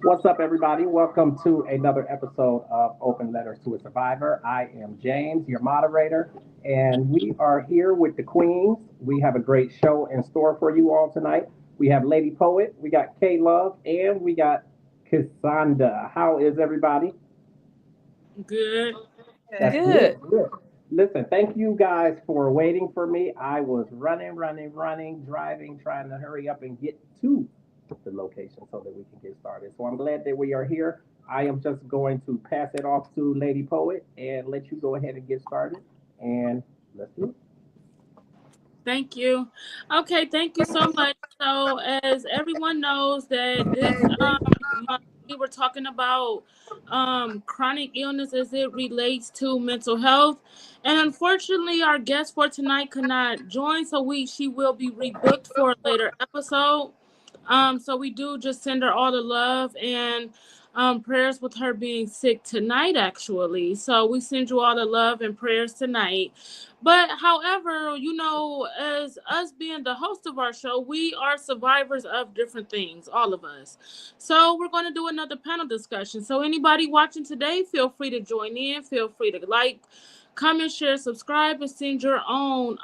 What's up, everybody? Welcome to another episode of Open Letters to a Survivor. I am James, your moderator, and we are here with the Queens. We have a great show in store for you all tonight. We have Lady Poet, we got K Love, and we got Cassandra. How is everybody? Good. That's good. Good. Good. Listen, thank you guys for waiting for me. I was running, driving, trying to hurry up and get to the location so that we can get started. So I'm glad that we are here. I am just going to pass it off to Lady Poet and let you go ahead and get started. And let's do it. Thank you. Okay, thank you so much. So, as everyone knows, that this month we were talking about chronic illness as it relates to mental health, and unfortunately, our guest for tonight could not join, so we she will be rebooked for a later episode. So we do just send her all the love and prayers with her being sick tonight, actually. So we send you all the love and prayers tonight. But however, as us being the host of our show, we are survivors of different things, all of us. So we're going to do another panel discussion. So anybody watching today, feel free to join in. Feel free to like, comment, share, subscribe, and send your own.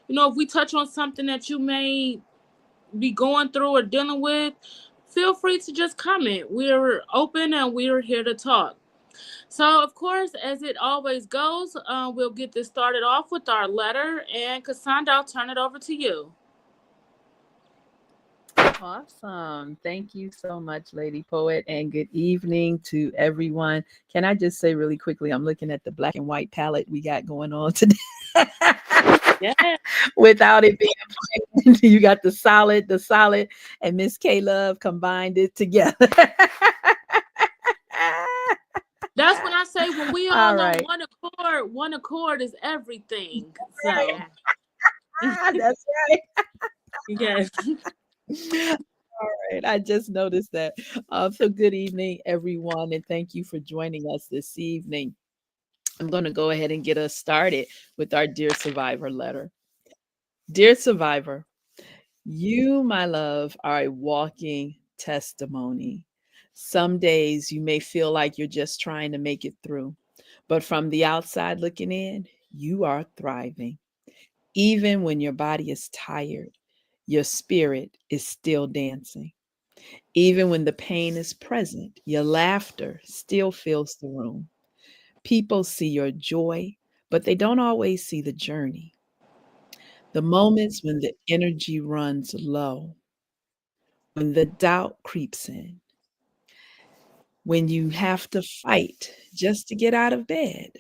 If we touch on something that you may be going through or dealing with, feel free to just comment. We're open and we're here to talk. So, of course, as it always goes, we'll get this started off with our letter. And Cassandra, I'll turn it over to you. Awesome. Thank you so much, Lady Poet, and good evening to everyone. Can I just say really quickly, I'm looking at the black and white palette we got going on today. Yeah. Without it being plain, you got the solid, and Miss K Love combined it together. That's when I say when we All all on right. one accord is everything. So, That's right. yes. All right, I just noticed that. So, good evening, everyone, and thank you for joining us this evening. I'm going to go ahead and get us started with our Dear Survivor letter. Dear Survivor, you, my love, are a walking testimony. Some days you may feel like you're just trying to make it through, but from the outside looking in, you are thriving. Even when your body is tired, your spirit is still dancing. Even when the pain is present, your laughter still fills the room. People see your joy, but they don't always see the journey. The moments when the energy runs low, when the doubt creeps in, when you have to fight just to get out of bed.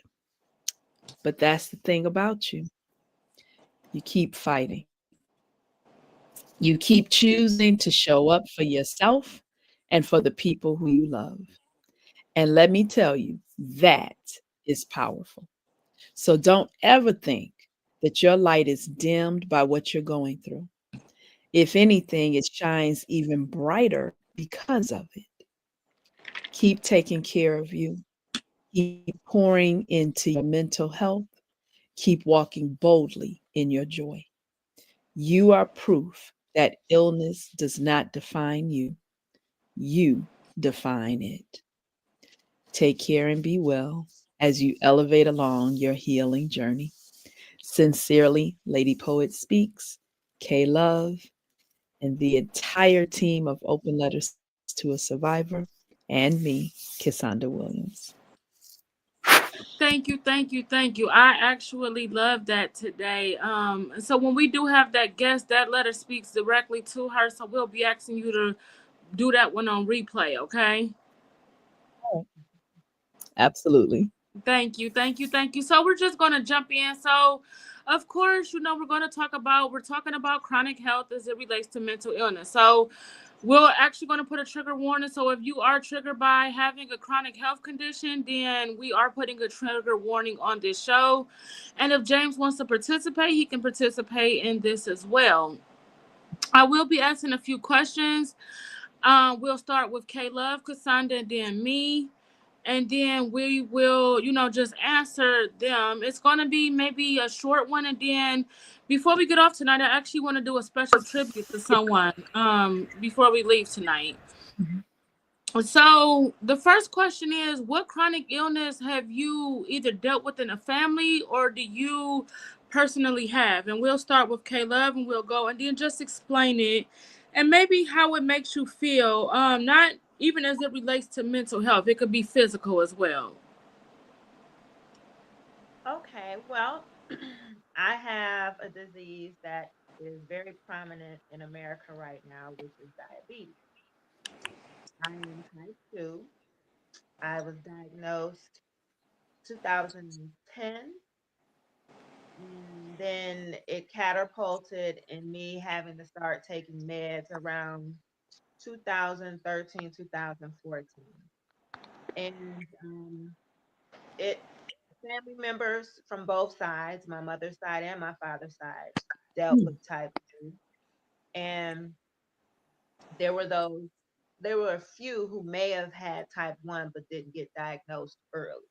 But that's the thing about you. You keep fighting. You keep choosing to show up for yourself and for the people who you love. And let me tell you, that is powerful. So don't ever think that your light is dimmed by what you're going through. If anything, it shines even brighter because of it. Keep taking care of you. Keep pouring into your mental health. Keep walking boldly in your joy. You are proof that illness does not define you. You define it. Take care and be well as you elevate along your healing journey. Sincerely, Lady Poet Speaks, K Love, and the entire team of Open Letters to a Survivor, and me, Cassandra Williams. Thank you, thank you, thank you. I actually love that today. So when we do have that guest, that letter speaks directly to her. So we'll be asking you to do that one on replay, okay? Oh, absolutely. Thank you, thank you, thank you. So we're just gonna jump in. So, of course, we're talking about chronic health as it relates to mental illness. So, we're actually going to put a trigger warning. So, if you are triggered by having a chronic health condition, then we are putting a trigger warning on this show. And if James wants to participate, he can participate in this as well. I will be asking a few questions. We'll start with K Love, Cassandra, and then me, and then we will, just answer them. It's going to be maybe a short one, and then before we get off tonight, I actually want to do a special tribute to someone before we leave tonight. Mhm. So the first question is, what chronic illness have you either dealt with in a family or do you personally have? And we'll start with Caleb and we'll go and then just explain it and maybe how it makes you feel. Not even as it relates to mental health. It could be physical as well. Okay, well, I have a disease that is very prominent in America right now, which is diabetes. I am type 2. I was diagnosed 2010, and then it catapulted in me having to start taking meds around 2013, 2014. And it family members from both sides, my mother's side and my father's side, dealt with type 2. And there were those, there were a few who may have had type 1 but didn't get diagnosed early.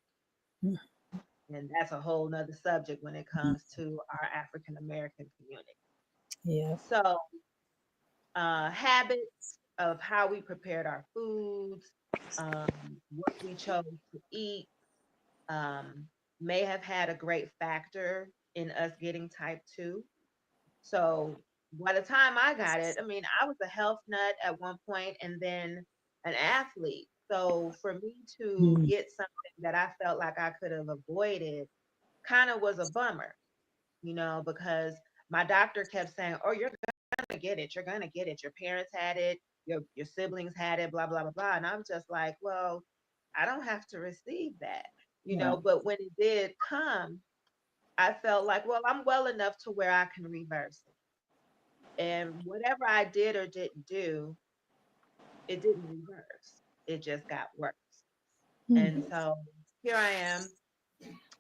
And that's a whole nother subject when it comes to our African American community. Yeah. So, habits of how we prepared our foods, what we chose to eat, um, may have had a great factor in us getting type 2. So by the time I got it, I mean, I was a health nut at one point and then an athlete. So for me to Mm. get something that I felt like I could have avoided kind of was a bummer, because my doctor kept saying, "Oh, you're gonna get it. You're gonna get it. Your parents had it. Your siblings had it. Blah blah blah blah." And I'm just like, "Well, I don't have to receive that." Right. But when it did come, I felt like, well, I'm well enough to where I can reverse it. And whatever I did or didn't do, it didn't reverse. It just got worse. And Mm. so here I am,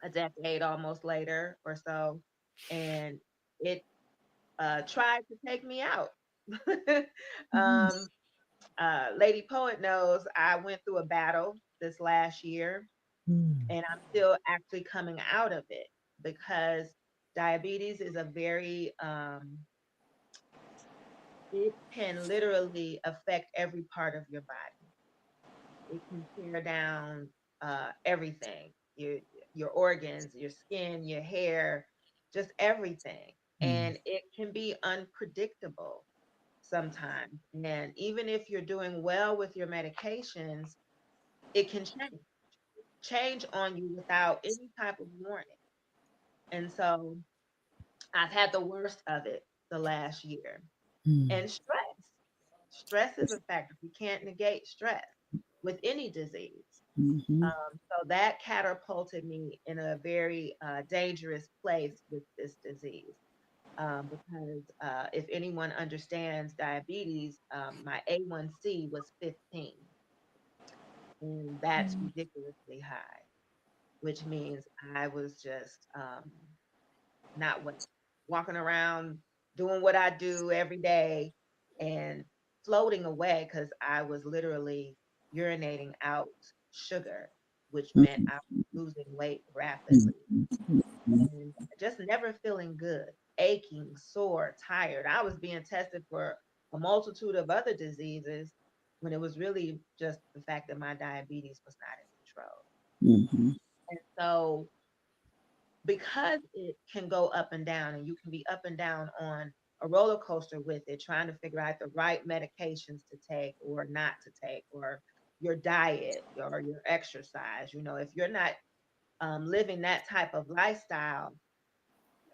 a decade almost later or so, and it tried to take me out. Mm. um, Lady Poet knows I went through a battle this last year, Mm. and I'm still actually coming out of it because diabetes is a very it can literally affect every part of your body. It can tear down everything, your organs, your skin, your hair, just everything. Mm. And it can be unpredictable sometimes. And even if you're doing well with your medications, it can change on you without any type of warning. And so I've had the worst of it the last year. Mm. And stress is a factor. You can't negate stress with any disease. Mhm. So that catapulted me in a very dangerous place with this disease. Because if anyone understands diabetes, my A1C was 15, and that's ridiculously high, which means I was just not well, walking around doing what I do every day and floating away because I was literally urinating out sugar, which meant I was losing weight rapidly and just never feeling good, aching, sore, tired. I was being tested for a multitude of other diseases when it was really just the fact that my diabetes was not in control. Mhm. And so because it can go up and down and you can be up and down on a roller coaster with it, trying to figure out the right medications to take or not to take, or your diet or your exercise. If you're not living that type of lifestyle,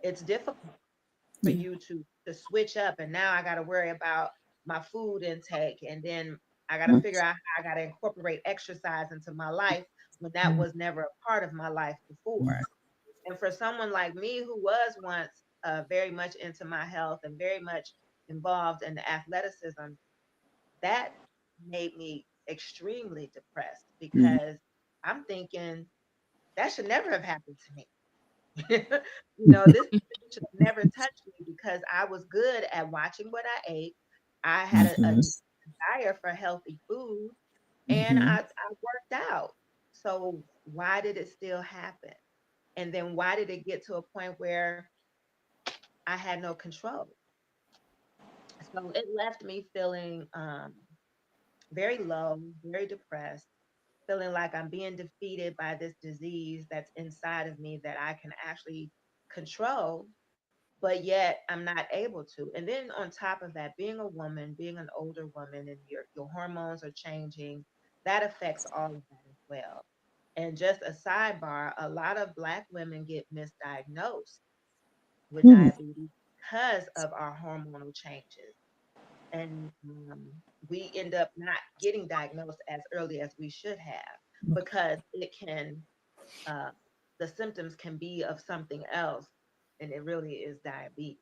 it's difficult for Yeah. you to switch up. And now I got to worry about my food intake, and then I got to figure out how I got to incorporate exercise into my life when that Mm. was never a part of my life before. And for someone like me who was once very much into my health and very much involved in the athleticism, that made me extremely depressed Mm. because I'm thinking that should never have happened to me. This should have never touched me because I was good at watching what I ate. I had a Mhm. desire for healthy food and Mhm. I worked out. So why did it still happen? And then why did it get to a point where I had no control? So it left me feeling very low, very depressed, feeling like I'm being defeated by this disease that's inside of me that I can actually control, but yet I'm not able to. And then on top of that, being a woman, being an older woman, and your hormones are changing, that affects all of that as well. And just a sidebar, a lot of Black women get misdiagnosed with Mm, diabetes because of our hormonal changes. And we end up not getting diagnosed as early as we should have because it can, uh, the symptoms can be of something else, and it really is diabetes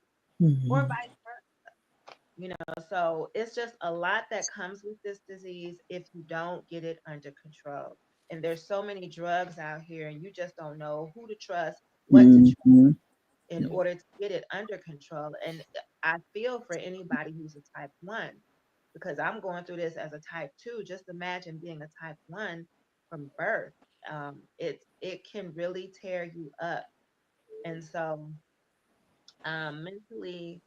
or mhm, vice versa. So it's just a lot that comes with this disease if you don't get it under control. And there's so many drugs out here, and you just don't know who to trust, what to trust mhm, in order to get it under control. And I feel for anybody who's a type 1 because I'm going through this as a type 2. Just imagine being a type 1 from birth. It can really tear you up. And so mentally,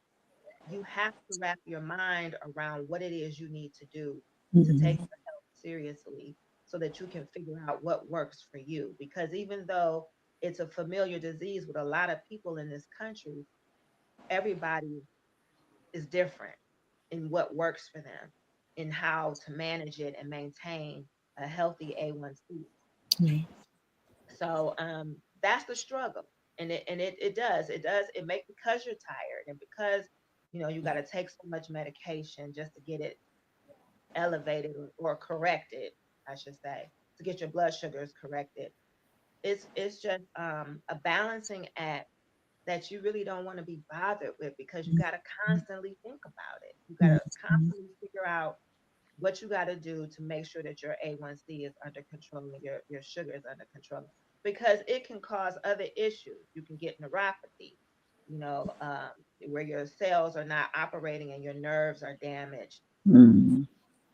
you have to wrap your mind around what it is you need to do to take mhm, your health seriously so that you can figure out what works for you. Because even though it's a familiar disease with a lot of people in this country, everybody is different in what works for them and how to manage it and maintain a healthy A1C. yeah, So that's the struggle. And it make because you're tired and because you got to take so much medication just to get it elevated or corrected, I should say, to get your blood sugars corrected. It's just a balancing act that you really don't want to be bothered with because you got to constantly think about it. You got to mhm, constantly figure out what you got to do to make sure that your A1C is under control and your sugar is under control because it can cause other issues. You can get neuropathy, you know, um, where your cells are not operating and your nerves are damaged, mhm,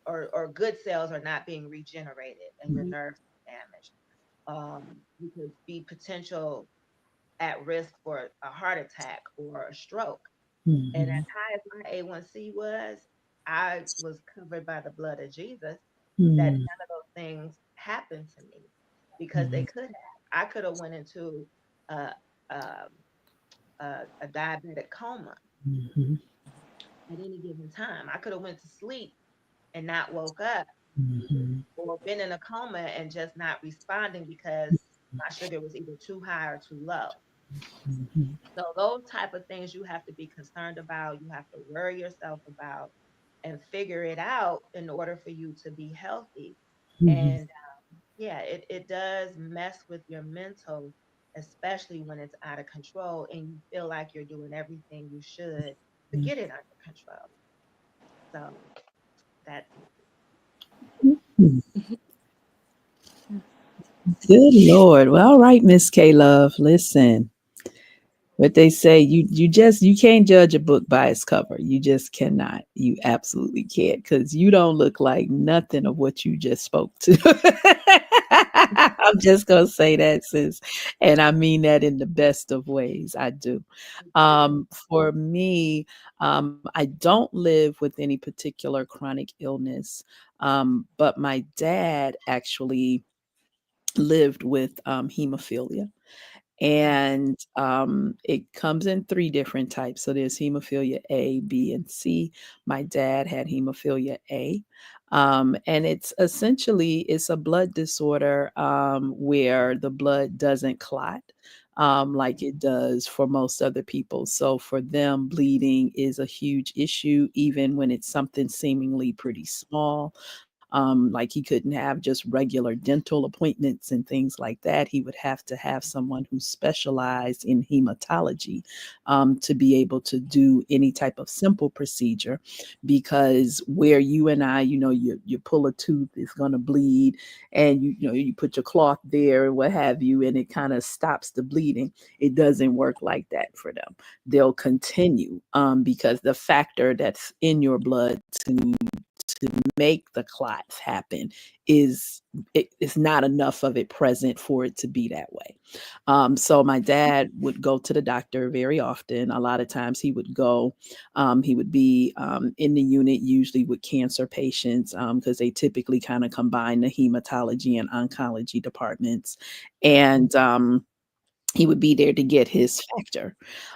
or good cells are not being regenerated and your nerves are damaged. You could be potential at risk for a heart attack or a stroke. And as mhm, high as my A1C was, I was covered by the blood of Jesus that mhm, none of those things happened to me because they mhm, could have. I could have went into a, a, a diabetic coma mhm, at any given time. I could have went to sleep and not woke up mhm, or been in a coma and just not responding because my sugar was either too high or too low. mhm, So those type of things you have to be concerned about, you have to worry yourself about and figure it out in order for you to be healthy. mhm, And yeah, it does mess with your mental, especially when it's out of control and you feel like you're doing everything you should to get it under control. So that's mhm. Good Lord. Well, all right, Miss K Love. Listen, what they say, you can't judge a book by its cover. You just cannot. You absolutely can't because you don't look like nothing of what you just spoke to. I'm just gonna say that, sis, and I mean that in the best of ways. I do. For me, I don't live with any particular chronic illness, but my dad actually lived with hemophilia, and it comes in three different types. So there's hemophilia A, B, and C. My dad had hemophilia A. And it's a blood disorder where the blood doesn't clot like it does for most other people. So for them, bleeding is a huge issue, even when it's something seemingly pretty small. Like he couldn't have just regular dental appointments and things like that. He would have to have someone who specialized in hematology to be able to do any type of simple procedure. Because where you and I, you pull a tooth, it's going to bleed, and you put your cloth there and what have you, and it kind of stops the bleeding. It doesn't work like that for them. They'll continue because the factor that's in your blood to to make the clots happen is not enough of it present for it to be that way. So my dad would go to the doctor very often. A lot of times he would go, he would be in the unit usually with cancer patients because they typically kind of combine the hematology and oncology departments. And he would be there to get his factor.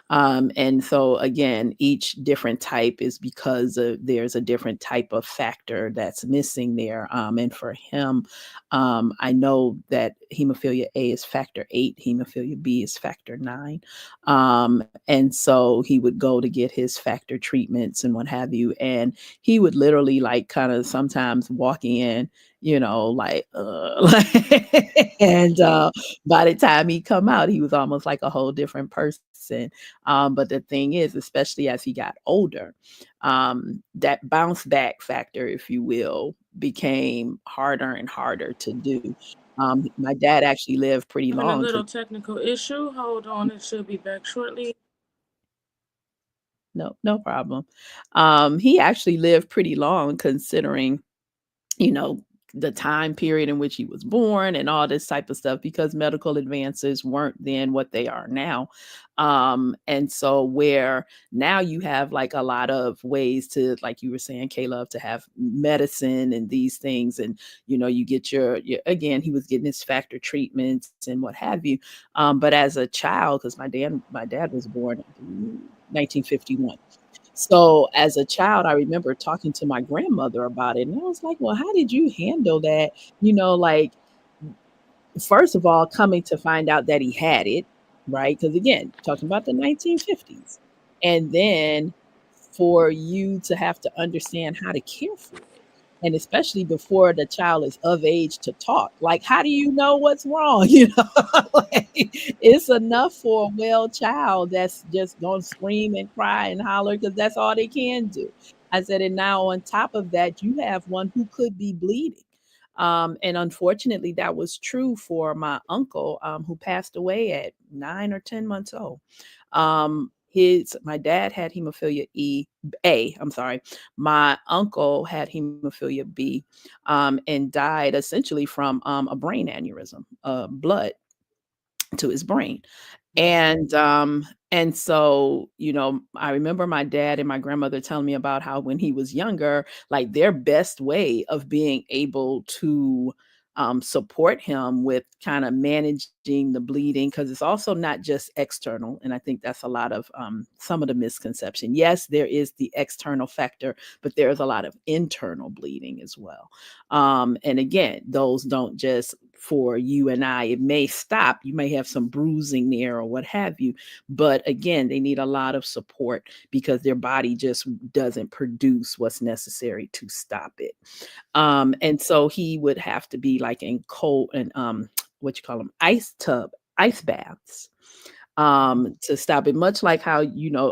And so again, each different type is because there's a different type of factor that's missing there. And for him, I know that hemophilia A is factor 8, hemophilia B is factor 9. And so he would go to get his factor treatments and what have you. And he would literally like kind of sometimes walk in, like, and by the time he come out, he was almost like a whole different person. But the thing is, especially as he got older, that bounce back factor, if you will, became harder and harder to do. My dad actually lived pretty Having a long. little technical issue. Hold on, it should be back shortly. No problem. He actually lived pretty long considering, you know, the time period in which he was born and all this type of stuff because medical advances weren't then what they are now. And so where now you have like a lot of ways to, like you were saying, Caleb, to have medicine and these things. And, you get your again, he was getting his factor treatments and what have you. But as a child, because my dad was born in 1951. So as a child, I remember talking to my grandmother about it. And I was like, well, how did you handle that? Like, first of all, coming to find out that he had it, right? Because again, talking about the 1950s. And then for you to have to understand how to care for it. And especially before the child is of age to talk. Like, how do you know what's wrong? Like, it's enough for a well child that's just going to scream and cry and holler because that's all they can do. I said, and now on top of that, you have one who could be bleeding. And unfortunately, that was true for my uncle, who passed away at 9 or 10 months old. My dad had hemophilia A. I'm sorry. My uncle had hemophilia B, and died essentially from a brain aneurysm, blood to his brain. And so, I remember my dad and my grandmother telling me about how when he was younger, like their best way of being able to support him with kind of managing the bleeding, because it's also not just external. And I think that's a lot of some of the misconception. Yes, there is the external factor, but there's a lot of internal bleeding as well. And again, those don't just for you and I, it may stop. You may have some bruising there or what have you. But again, they need a lot of support because their body just doesn't produce what's necessary to stop it. And so he would have to be like in cold and what you call them, ice baths to stop it, much like how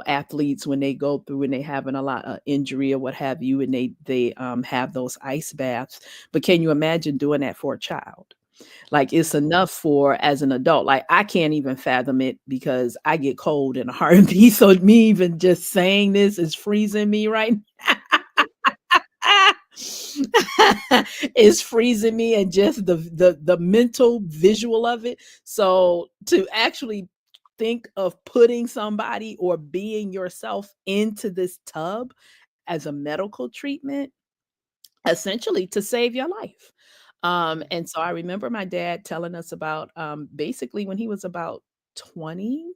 athletes when they go through and they having a lot of injury or what have you, and they have those ice baths. But can you imagine doing that for a child? Like, it's enough for as an adult. Like, I can't even fathom it because I get cold in a heartbeat. So me even just saying this is freezing me right now. It's freezing me, and just the mental visual of it. So to actually think of putting somebody or being yourself into this tub as a medical treatment, essentially to save your life. And so I remember my dad telling us about basically when he was about 20,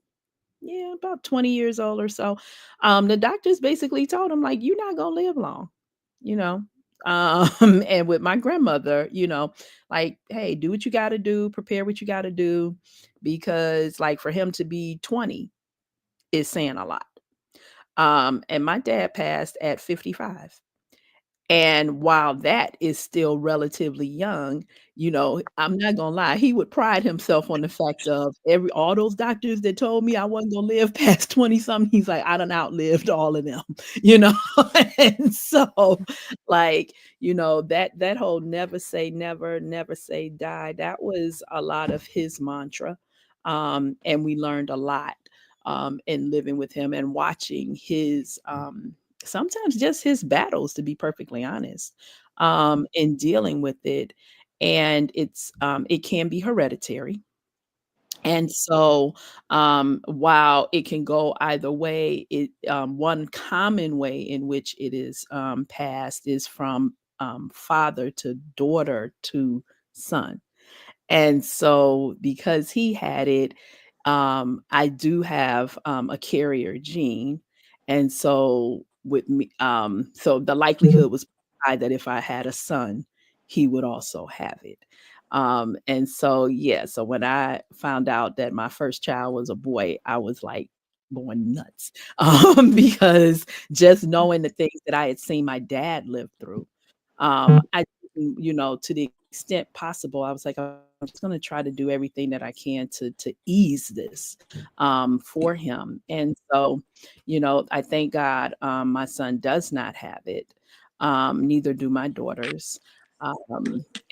yeah, about 20 years old or so. The doctors basically told him, like, you're not gonna live long, you know. And with my grandmother, like, hey, do what you gotta do, prepare what you gotta do, because like for him to be 20 is saying a lot. And my dad passed at 55. And while that is still relatively young, I'm not gonna lie, he would pride himself on the fact of all those doctors that told me I wasn't gonna live past 20 something, he's like, I done outlived all of them, you know. And so, like, that whole never say never, never say die, that was a lot of his mantra. And we learned a lot in living with him and watching his sometimes just his battles, to be perfectly honest, in dealing with it. And it can be hereditary. And so, while it can go either way, one common way in which it is passed is from father to daughter to son. And so because he had it, I do have, a carrier gene, and so with me, so the likelihood was high that if I had a son, he would also have it. And so, yeah, so when I found out that my first child was a boy, I was, like, going nuts, because just knowing the things that I had seen my dad live through, I to the extent possible, I was like, I'm just gonna try to do everything that I can to ease this for him. And so, I thank God my son does not have it. Neither do my daughters.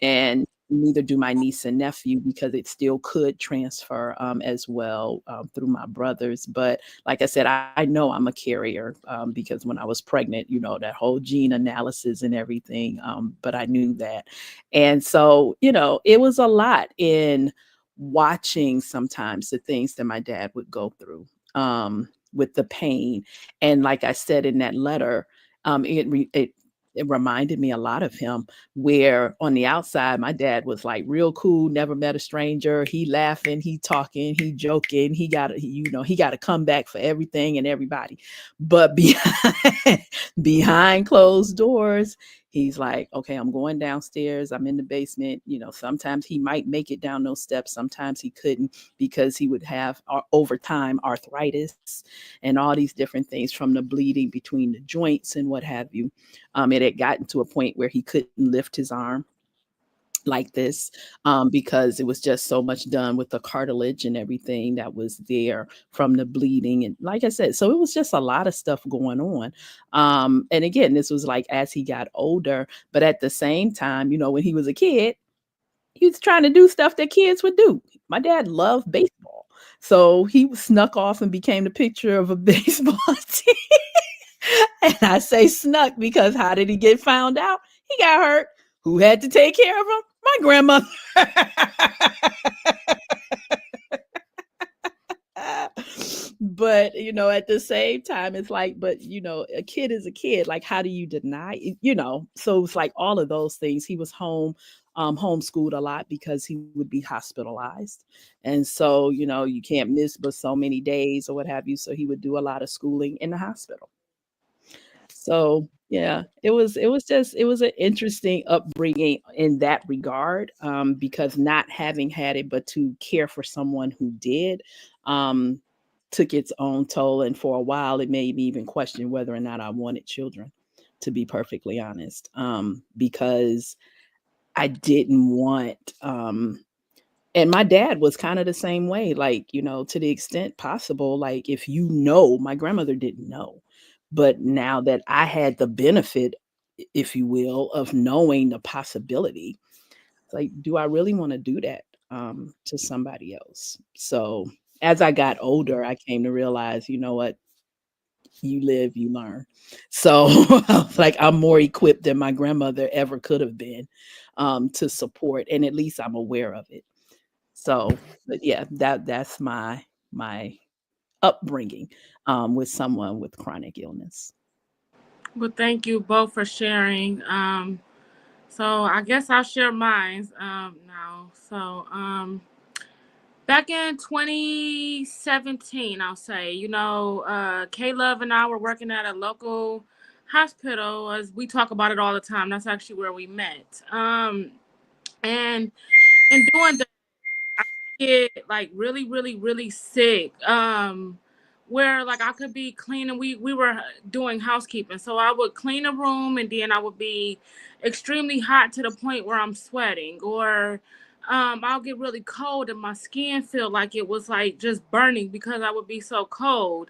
And neither do my niece and nephew because it still could transfer as well through my brothers. But like I said, I know I'm a carrier because when I was pregnant, that whole gene analysis and everything. But I knew that. And so, it was a lot in watching sometimes the things that my dad would go through with the pain. And like I said in that letter, it reminded me a lot of him, where on the outside, my dad was like real cool, never met a stranger. He laughing, he talking, he joking. He got a comeback for everything and everybody. But behind, behind closed doors, he's like, okay, I'm going downstairs. I'm in the basement. Sometimes he might make it down those steps. Sometimes he couldn't because he would have over time arthritis and all these different things from the bleeding between the joints and what have you. It had gotten to a point where he couldn't lift his arm like this because it was just so much done with the cartilage and everything that was there from the bleeding. And like I said, so it was just a lot of stuff going on. And again, this was like as he got older, but at the same time, when he was a kid, he was trying to do stuff that kids would do. My dad loved baseball. So he snuck off and became the pitcher of a baseball team. And I say snuck because how did he get found out? He got hurt. Who had to take care of him? My grandmother. But at the same time, it's like, but a kid is a kid. Like, how do you deny it? So it's like all of those things. He was homeschooled a lot because he would be hospitalized. And so, you can't miss but so many days or what have you. So he would do a lot of schooling in the hospital. So yeah, it was an interesting upbringing in that regard, because not having had it, but to care for someone who did, um, took its own toll. And for a while, it made me even question whether or not I wanted children, to be perfectly honest, because I didn't want. And my dad was kind of the same way, like, to the extent possible, like if my grandmother didn't know. But now that I had the benefit, if you will, of knowing the possibility, it's like, do I really want to do that to somebody else? So as I got older, I came to realize, you know what, you live, you learn. So I was like, I'm more equipped than my grandmother ever could have been to support, and at least I'm aware of it. So, but yeah, that's my upbringing with someone with chronic illness. Well, thank you both for sharing. So I guess I'll share mine now. So back in 2017, I'll say, K Love and I were working at a local hospital. As we talk about it all the time, that's actually where we met. And in doing that, I get like really, really, really sick. Where like I could be cleaning, we were doing housekeeping, so I would clean a room and then I would be extremely hot to the point where I'm sweating, or I'll get really cold and my skin feel like it was like just burning because I would be so cold,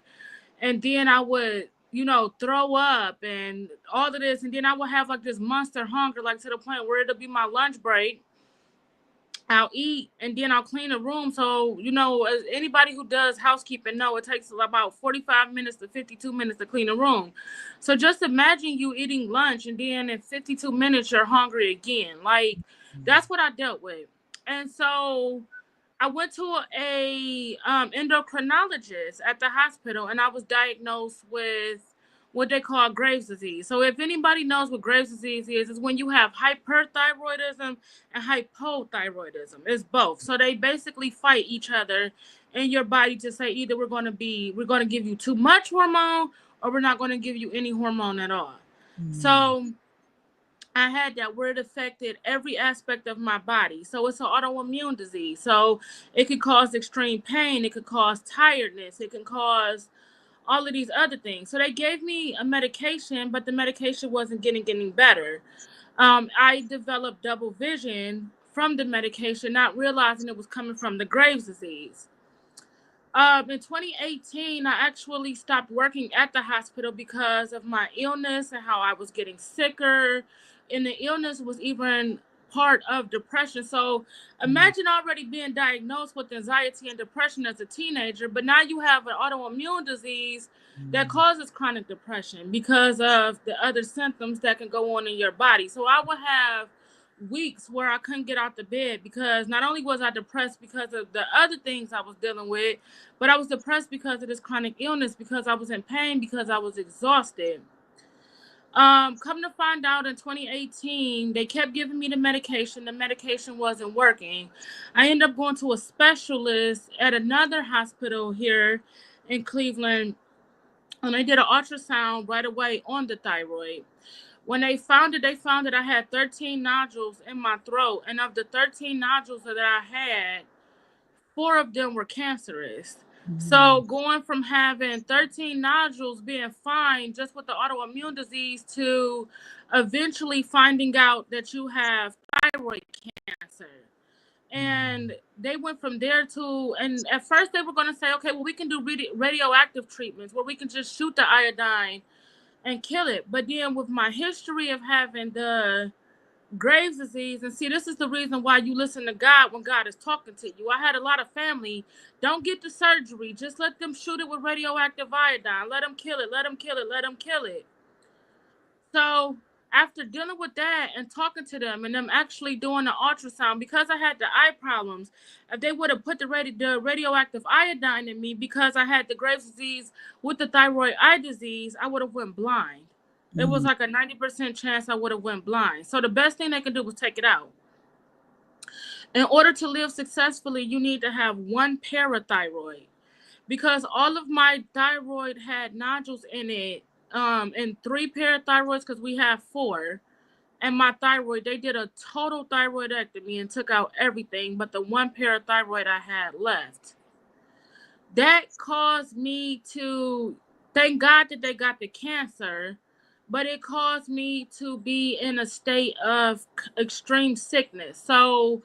and then I would throw up and all of this, and then I would have like this monster hunger, like to the point where it'll be my lunch break I'll eat and then I'll clean the room. So, as anybody who does housekeeping know, it takes about 45 minutes to 52 minutes to clean a room. So just imagine you eating lunch and then in 52 minutes you're hungry again. Like, that's what I dealt with. And so I went to a endocrinologist at the hospital, and I was diagnosed with what they call Graves' disease. So if anybody knows what Graves' disease is when you have hyperthyroidism and hypothyroidism. It's both. So they basically fight each other in your body to say either we're going to give you too much hormone or we're not going to give you any hormone at all. So I had that where it affected every aspect of my body. So it's an autoimmune disease. So it could cause extreme pain. It could cause tiredness. It can cause all of these other things. So they gave me a medication, but the medication wasn't getting better. I developed double vision from the medication, not realizing it was coming from the Graves' disease. In 2018, I actually stopped working at the hospital because of my illness and how I was getting sicker. And the illness was even part of depression. So imagine already being diagnosed with anxiety and depression as a teenager, but now you have an autoimmune disease that causes chronic depression because of the other symptoms that can go on in your body. So I would have weeks where I couldn't get out the bed because not only was I depressed because of the other things I was dealing with, but I was depressed because of this chronic illness, because I was in pain, because I was exhausted. Come to find out in 2018, they kept giving me the medication. The medication wasn't working. I ended up going to a specialist at another hospital here in Cleveland, and they did an ultrasound right away on the thyroid. When they found it, I had 13 nodules in my throat. And of the 13 nodules that I had, 4 of them were cancerous. So going from having 13 nodules being fine just with the autoimmune disease to eventually finding out that you have thyroid cancer. And they went from there to, and at first they were going to say, okay, well, we can do radioactive treatments where we can just shoot the iodine and kill it. But then with my history of having the Graves' disease, and see, this is the reason why you listen to God when God is talking to you. I had a lot of family, don't get the surgery, just let them shoot it with radioactive iodine, let them kill it, let them kill it, let them kill it. So after dealing with that and talking to them and them actually doing the ultrasound, because I had the eye problems, if they would have put the radioactive iodine in me because I had the Graves' disease with the thyroid eye disease, I would have went blind. It was like a 90% chance I would have went blind. So the best thing they can do was take it out. In order to live successfully, you need to have one parathyroid, because all of my thyroid had nodules in it, and 3 parathyroids, because we have 4. And my thyroid, they did a total thyroidectomy and took out everything but the 1 parathyroid I had left. That caused me to, thank God that they got the cancer, but it caused me to be in a state of extreme sickness. So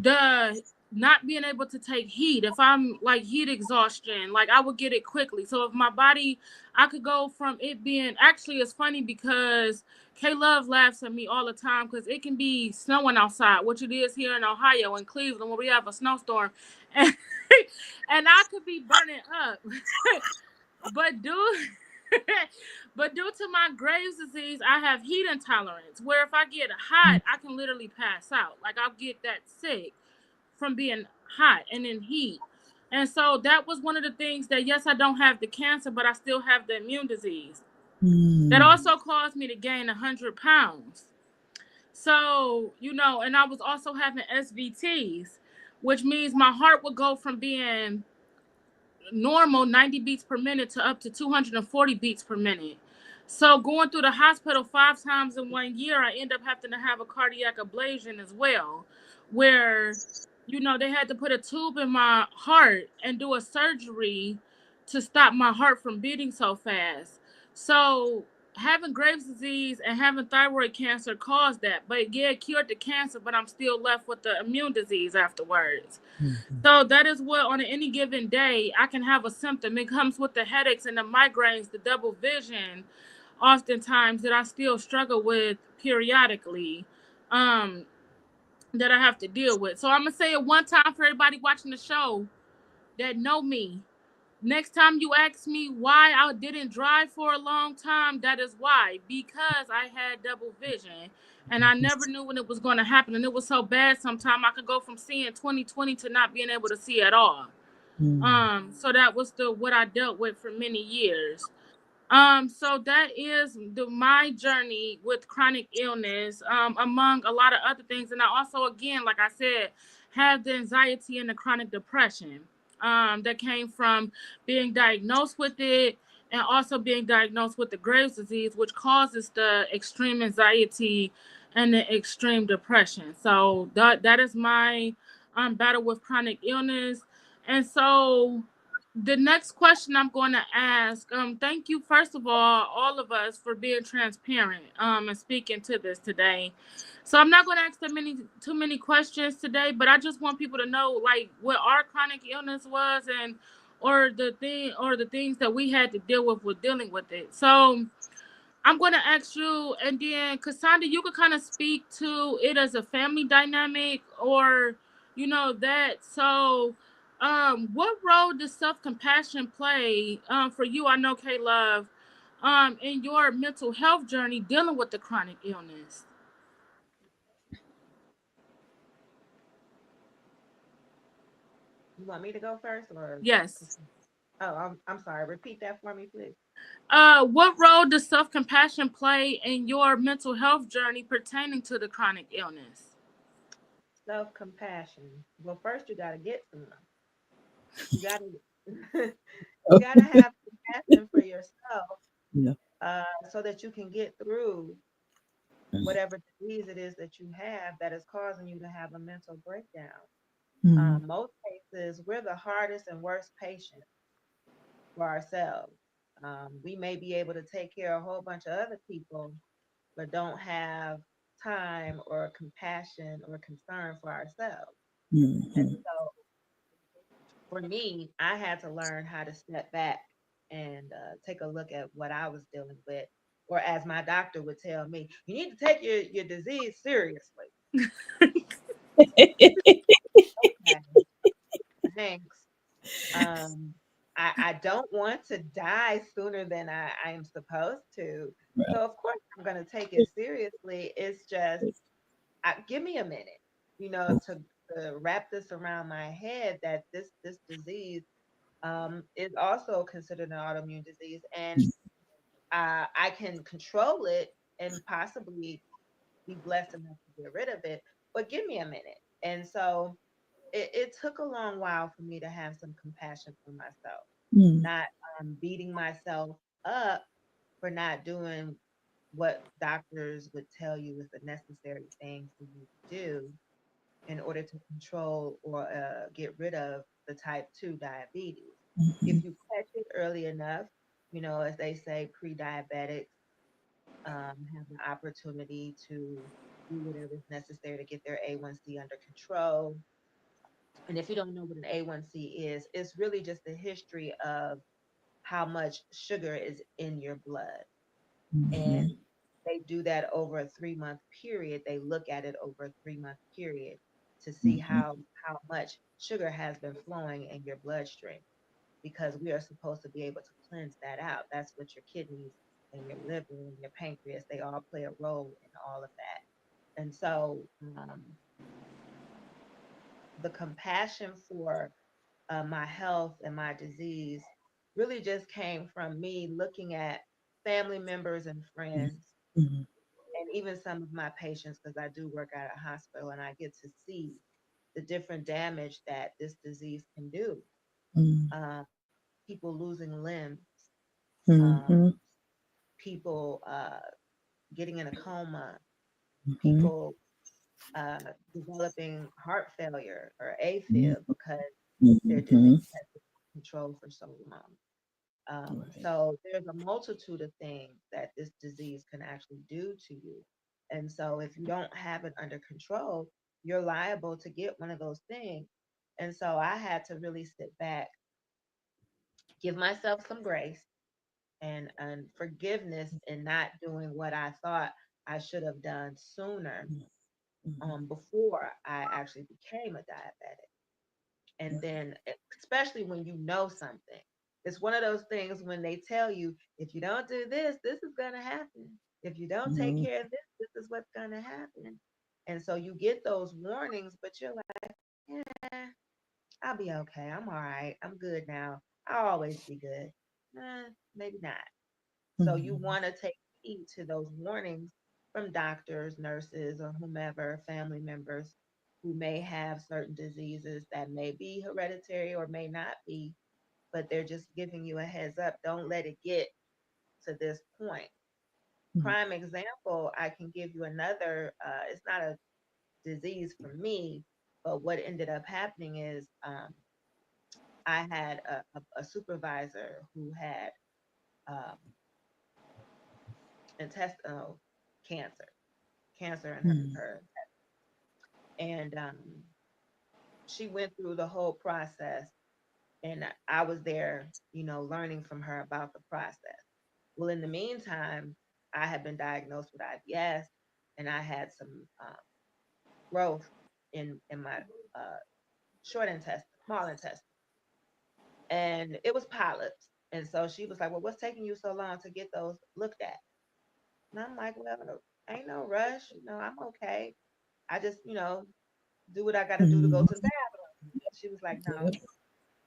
the not being able to take heat, if I'm like heat exhaustion, like I would get it quickly. So if my body, I could go from it being, actually it's funny because K-Love laughs at me all the time because it can be snowing outside, which it is here in Ohio and Cleveland where we have a snowstorm, and, and I could be burning up. but due but due to my Graves' disease, I have heat intolerance where if I get hot, I can literally pass out. Like I'll get that sick from being hot and in heat. And so that was one of the things that, yes, I don't have the cancer, but I still have the immune disease. That also caused me to gain 100 pounds. So, and I was also having SVTs, which means my heart would go from being normal 90 beats per minute to up to 240 beats per minute. So going through the hospital 5 times in 1 year, I end up having to have a cardiac ablation as well, where, they had to put a tube in my heart and do a surgery to stop my heart from beating so fast. So having Graves' disease and having thyroid cancer caused that. But yeah, it cured the cancer, but I'm still left with the immune disease afterwards. So that is what on any given day I can have a symptom. It comes with the headaches and the migraines, the double vision, oftentimes that I still struggle with periodically. that I have to deal with. So I'm gonna say it one time for everybody watching the show that know me. Next time you ask me why I didn't drive for a long time, that is why. Because I had double vision and I never knew when it was going to happen. And it was so bad sometimes I could go from seeing 20/20 to not being able to see at all. So that was the what I dealt with for many years. So that is my journey with chronic illness, among a lot of other things. And I also, again, like I said, have the anxiety and the chronic depression, that came from being diagnosed with it and also being diagnosed with the Graves' disease, which causes the extreme anxiety and the extreme depression. So that is my battle with chronic illness. And so the next question I'm going to ask, thank you, first of all of us for being transparent, and speaking to this today. So I'm not going to ask too many questions today, but I just want people to know, like, what our chronic illness was, and or the things that we had to deal with dealing with it. So I'm going to ask you, and then Cassandra, you could kind of speak to it as a family dynamic, or that. So, what role does self compassion play, for you? I know, K Love, in your mental health journey dealing with the chronic illness. You want me to go first, or? Yes. Oh, I'm sorry. Repeat that for me, please. What role does self compassion play in your mental health journey pertaining to the chronic illness? Self-compassion. Well, first you got to get some. You got to you got to have compassion for yourself, Yeah. so that you can get through whatever disease it is that you have that is causing you to have a mental breakdown. Most cases, we're the hardest and worst patients for ourselves. We may be able to take care of a whole bunch of other people, but don't have time or compassion or concern for ourselves. And so for me, I had to learn how to step back and take a look at what I was dealing with. Or as my doctor would tell me, you need to take your disease seriously. Okay, thanks. Um, I don't want to die sooner than I am supposed to. So of course I'm going to take it seriously. It's just, give me a minute, to wrap this around my head that this disease is also considered an autoimmune disease, and I can control it and possibly be blessed enough to get rid of it. But give me a minute. And so it took a long while for me to have some compassion for myself, not beating myself up for not doing what doctors would tell you is the necessary thing for you to do in order to control or get rid of the type 2 diabetes. If you catch it early enough, as they say, pre diabetics have the opportunity to do whatever is necessary to get their A1C under control. And if you don't know what an A1C is, it's really just the history of how much sugar is in your blood. And they do that over a 3 month period. They look at it over a 3 month period to see how much sugar has been flowing in your bloodstream, because we are supposed to be able to cleanse that out. That's what your kidneys and your liver and your pancreas, they all play a role in all of that. And so the compassion for my health and my disease really just came from me looking at family members and friends, and even some of my patients, because I do work at a hospital and I get to see the different damage that this disease can do. Uh, People losing limbs, um, people getting in a coma, people developing heart failure or AFib because their disease has been controlled for so long. So there's a multitude of things that this disease can actually do to you. And so if you don't have it under control, you're liable to get one of those things. And so I had to really sit back, give myself some grace and forgiveness in not doing what I thought I should have done sooner, before I actually became a diabetic. And then, especially when you know something, it's one of those things when they tell you, if you don't do this, this is going to happen. If you don't take Mhm. care of this, this is what's going to happen. And so you get those warnings, but you're like, yeah, I'll be okay. I'm all right. I'm good now. I'll always be good. Maybe not. So you Mhm. want to take heed to those warnings from doctors, nurses, or whomever, family members who may have certain diseases that may be hereditary or may not be, but they're just giving you a heads up. Don't let it get to this point. Mhm. Prime example, I can give you another, it's not a disease for me, but what ended up happening is I had a supervisor who had um, intestinal cancer, cancer in Mhm. her, and she went through the whole process, and I was there, learning from her about the process. Well, in the meantime, I had been diagnosed with IBS, and I had some growth in my uh, short intestine, small intestine, and it was polyps. And so she was like, "Well, what's taking you so long to get those looked at?" And I'm like, "Well, ain't no rush. I'm okay. I just, do what I got to do to go Mhm. to the bathroom." She was like, "No,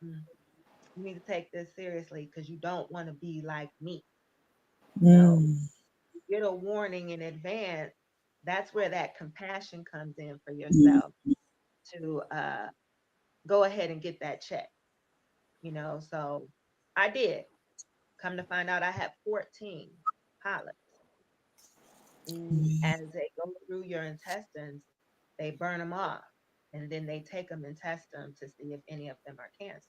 mm, you need to take this seriously because you don't want to be like me. You know, Mhm. get a warning in advance. That's where that compassion comes in for Mhm. yourself to go ahead and get that check. So I did. Come to find out, I had 14 polyps. And as they go through your intestines, they burn them off. And then they take them and test them to see if any of them are cancer.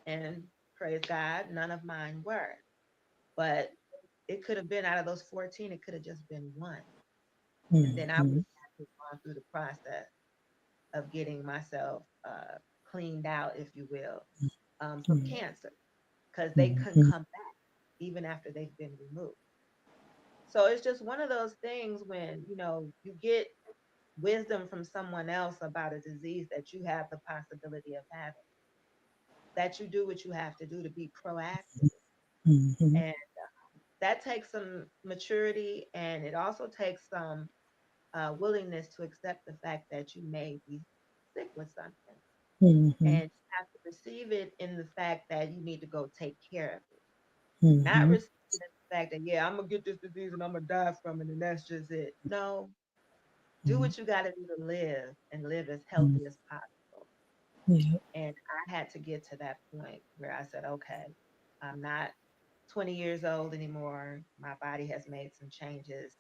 And praise God, none of mine were. But it could have been out of those 14, it could have just been one. And then I would Mhm. have gone through the process of getting myself cleaned out, if you will, from Mhm. cancer because they couldn't Mhm. come back even after they've been removed. So it's just one of those things when, you get wisdom from someone else about a disease that you have the possibility of having, that you do what you have to do to be proactive. Mhm. And that takes some maturity, and it also takes some willingness to accept the fact that you may be sick with something. Mhm. And you have to receive it in the fact that you need to go take care of it. Not Mhm. receive it in the fact that, yeah, I'm going to get this disease and I'm going to die from it, and that's just it. No, do Mhm. what you got to do to live and live as Mhm. healthy as possible. Yeah. And I had to get to that point where I said, okay, I'm not 20 years old anymore. My body has made some changes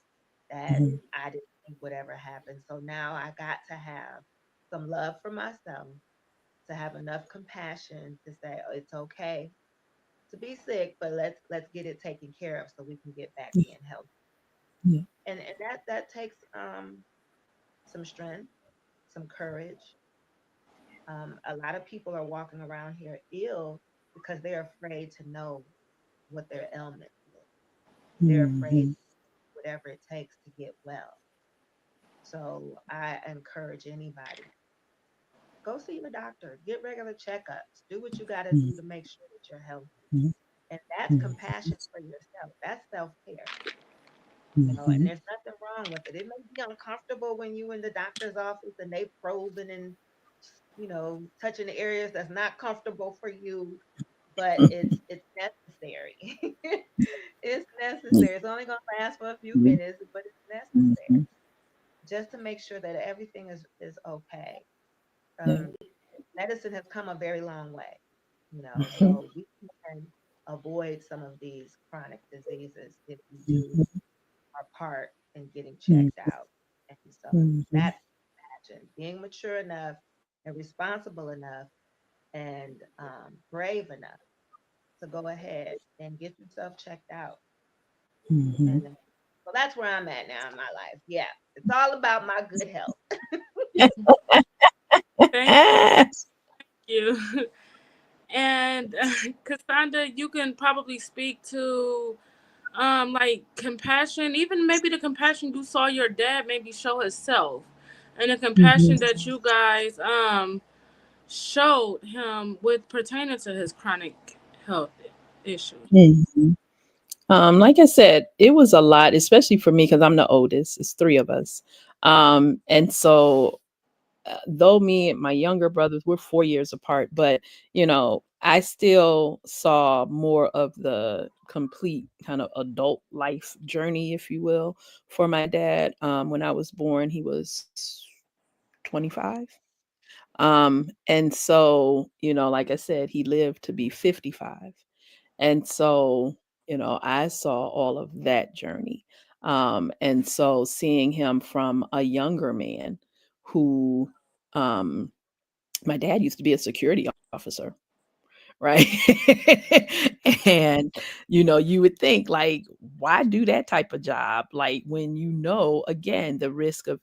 that Mhm. I didn't think would ever happen. So now I got to have some love for myself, to have enough compassion to say, oh, it's okay to be sick, but let's get it taken care of so we can get back being healthy. Yeah. And that takes some strength, some courage. A lot of people are walking around here ill because they're afraid to know what their ailment is. They're afraid Mhm. whatever it takes to get well. So I encourage anybody, go see your doctor, get regular checkups, do what you got to Mhm. do to make sure that you're healthy. Mhm. And that's Mhm. compassion for yourself. That's self care. And Mhm. there's nothing wrong with it. It may be uncomfortable when you in the doctor's office and they probing and touching the areas that's not comfortable for you, but it's necessary. It's necessary. It's only gonna last for a few Mhm. minutes, but it's necessary Mhm. just to make sure that everything is okay. Yeah. Um, Medicine has come a very long way, Mhm. so we can avoid some of these chronic diseases if we do Mhm. our part in getting Mhm. checked out. And so Mhm. that's imagine being mature enough and responsible enough and brave enough to go ahead and get yourself checked out. Mhm. And so that's where I'm at now in my life. Yeah, it's all about my good health. Thank you. And Cassandra, you can probably speak to like compassion, even maybe the compassion you saw your dad maybe show himself, and the compassion Mhm. that you guys showed him with pertaining to his chronic health issues. Mhm. Like I said, it was a lot, especially for me because I'm the oldest. It's three of us, and so though me and my younger brothers, we're 4 years apart, but I still saw more of the complete kind of adult life journey, if you will, for my dad. When I was born, he was 25. And so, like I said, he lived to be 55. And so, I saw all of that journey. And so seeing him from a younger man who, um, my dad used to be a security officer, right? And you would think like, why do that type of job? Like when again, the risk of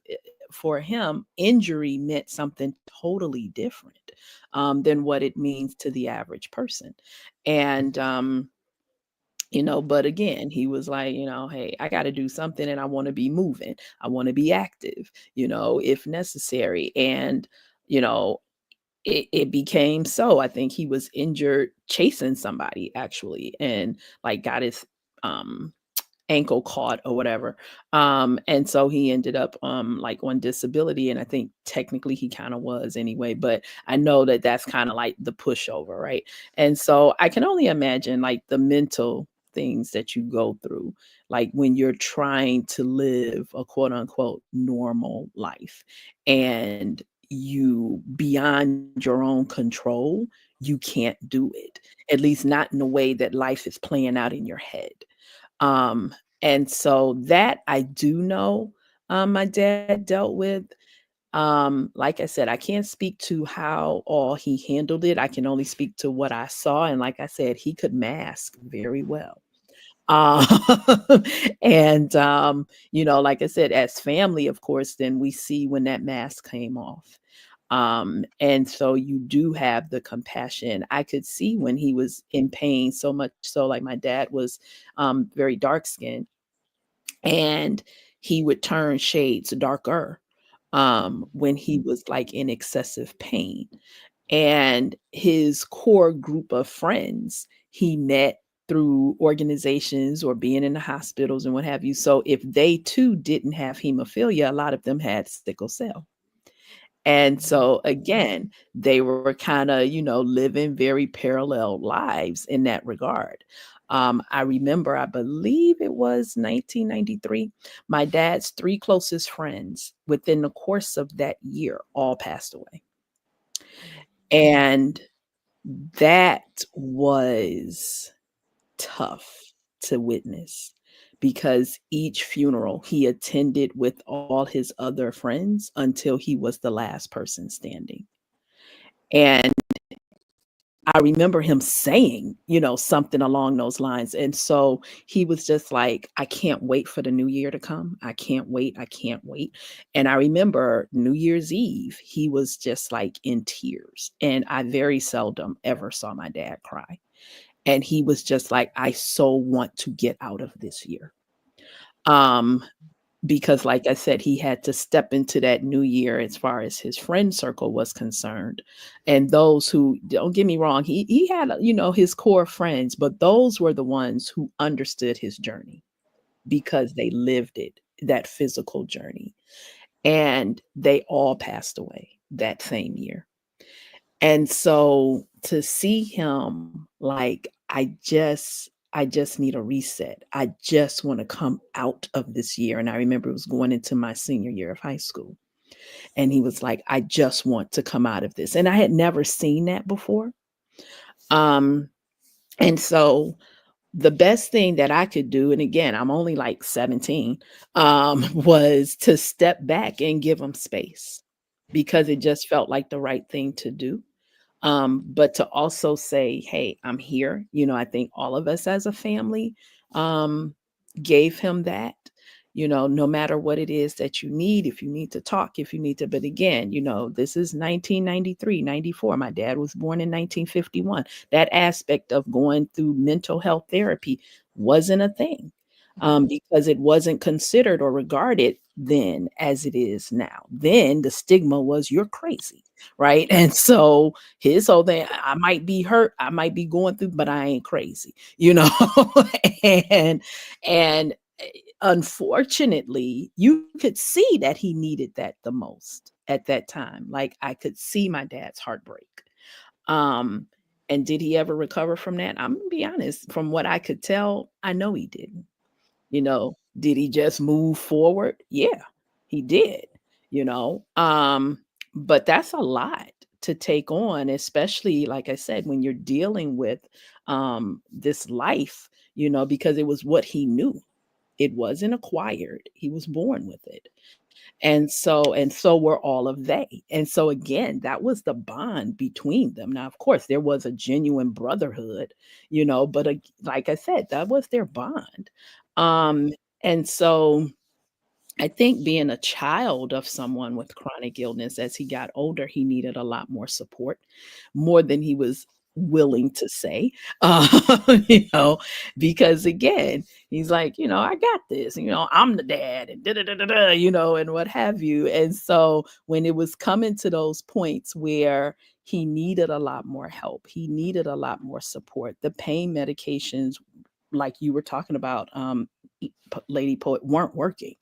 for him, injury meant something totally different than what it means to the average person. And but again, he was like, hey, I got to do something and I want to be moving. I want to be active, if necessary. And, you know, it became so. I think he was injured chasing somebody actually and like got his um ankle caught or whatever. And so he ended up like on disability, and I think technically he kind of was anyway, but I know that that's kind of like the pushover, right? And so I can only imagine like the mental things that you go through like when you're trying to live a quote unquote normal life and you beyond your own control, you can't do it, at least not in the way that life is playing out in your head. And so that I do know, my dad dealt with. Like I said, I can't speak to how all he handled it. I can only speak to what I saw. And like I said, he could mask very well. Um, and like I said, as family, of course, then we see when that mask came off. And so you do have the compassion. I could see when he was in pain so much so, like my dad was very dark skinned, and he would turn shades darker when he was like in excessive pain. And his core group of friends he met through organizations or being in the hospitals and what have you. So if they too didn't have hemophilia, a lot of them had sickle cell. And so again, they were kind of, living very parallel lives in that regard. I remember, I believe it was 1993, my dad's three closest friends within the course of that year all passed away. And that was tough to witness because each funeral he attended with all his other friends until he was the last person standing. And I remember him saying, something along those lines. And so he was just like, I can't wait for the new year to come. I can't wait. I can't wait. And I remember New Year's Eve, he was just like in tears. And I very seldom ever saw my dad cry. And he was just like, I so want to get out of this year. Um, because like I said, he had to step into that new year as far as his friend circle was concerned. And those who, don't get me wrong, he had, his core friends, but those were the ones who understood his journey because they lived it, that physical journey. And they all passed away that same year. And so to see him like, I just need a reset. I just want to come out of this year. And I remember it was going into my senior year of high school. And he was like, I just want to come out of this. And I had never seen that before. Um, and so the best thing that I could do, and again, I'm only like 17, was to step back and give him space because it just felt like the right thing to do. But to also say, hey, I'm here. I think all of us as a family um, gave him that, no matter what it is that you need, if you need to talk, if you need to, but again, this is 1993, 94. My dad was born in 1951. That aspect of going through mental health therapy wasn't a thing. because it wasn't considered or regarded then as it is now. Then the stigma was you're crazy, right? And so his whole thing, I might be hurt, I might be going through, but I ain't crazy, you know. and and unfortunately, you could see that he needed that the most at that time. Like I could see my dad's heartbreak. Um, and did he ever recover from that? I'm gonna be honest, from what I could tell, I know he didn't. You know, did he just move forward? Yeah, he did, you know. But that's a lot to take on, especially like I said, when you're dealing with this life, you know, because it was what he knew. It wasn't acquired. He was born with it. And so were all of they. And so again, that was the bond between them. Now, of course, there was a genuine brotherhood, you know, but like I said, that was their bond. Um, and so I think being a child of someone with chronic illness, as he got older, he needed a lot more support, more than he was willing to say. You know, because again, he's like, you know, I got this, you know, I'm the dad, and da da da da da, you know, and what have you. And so when it was coming to those points where he needed a lot more help, he needed a lot more support, the pain medications, like you were talking about, Lady Poet, weren't working,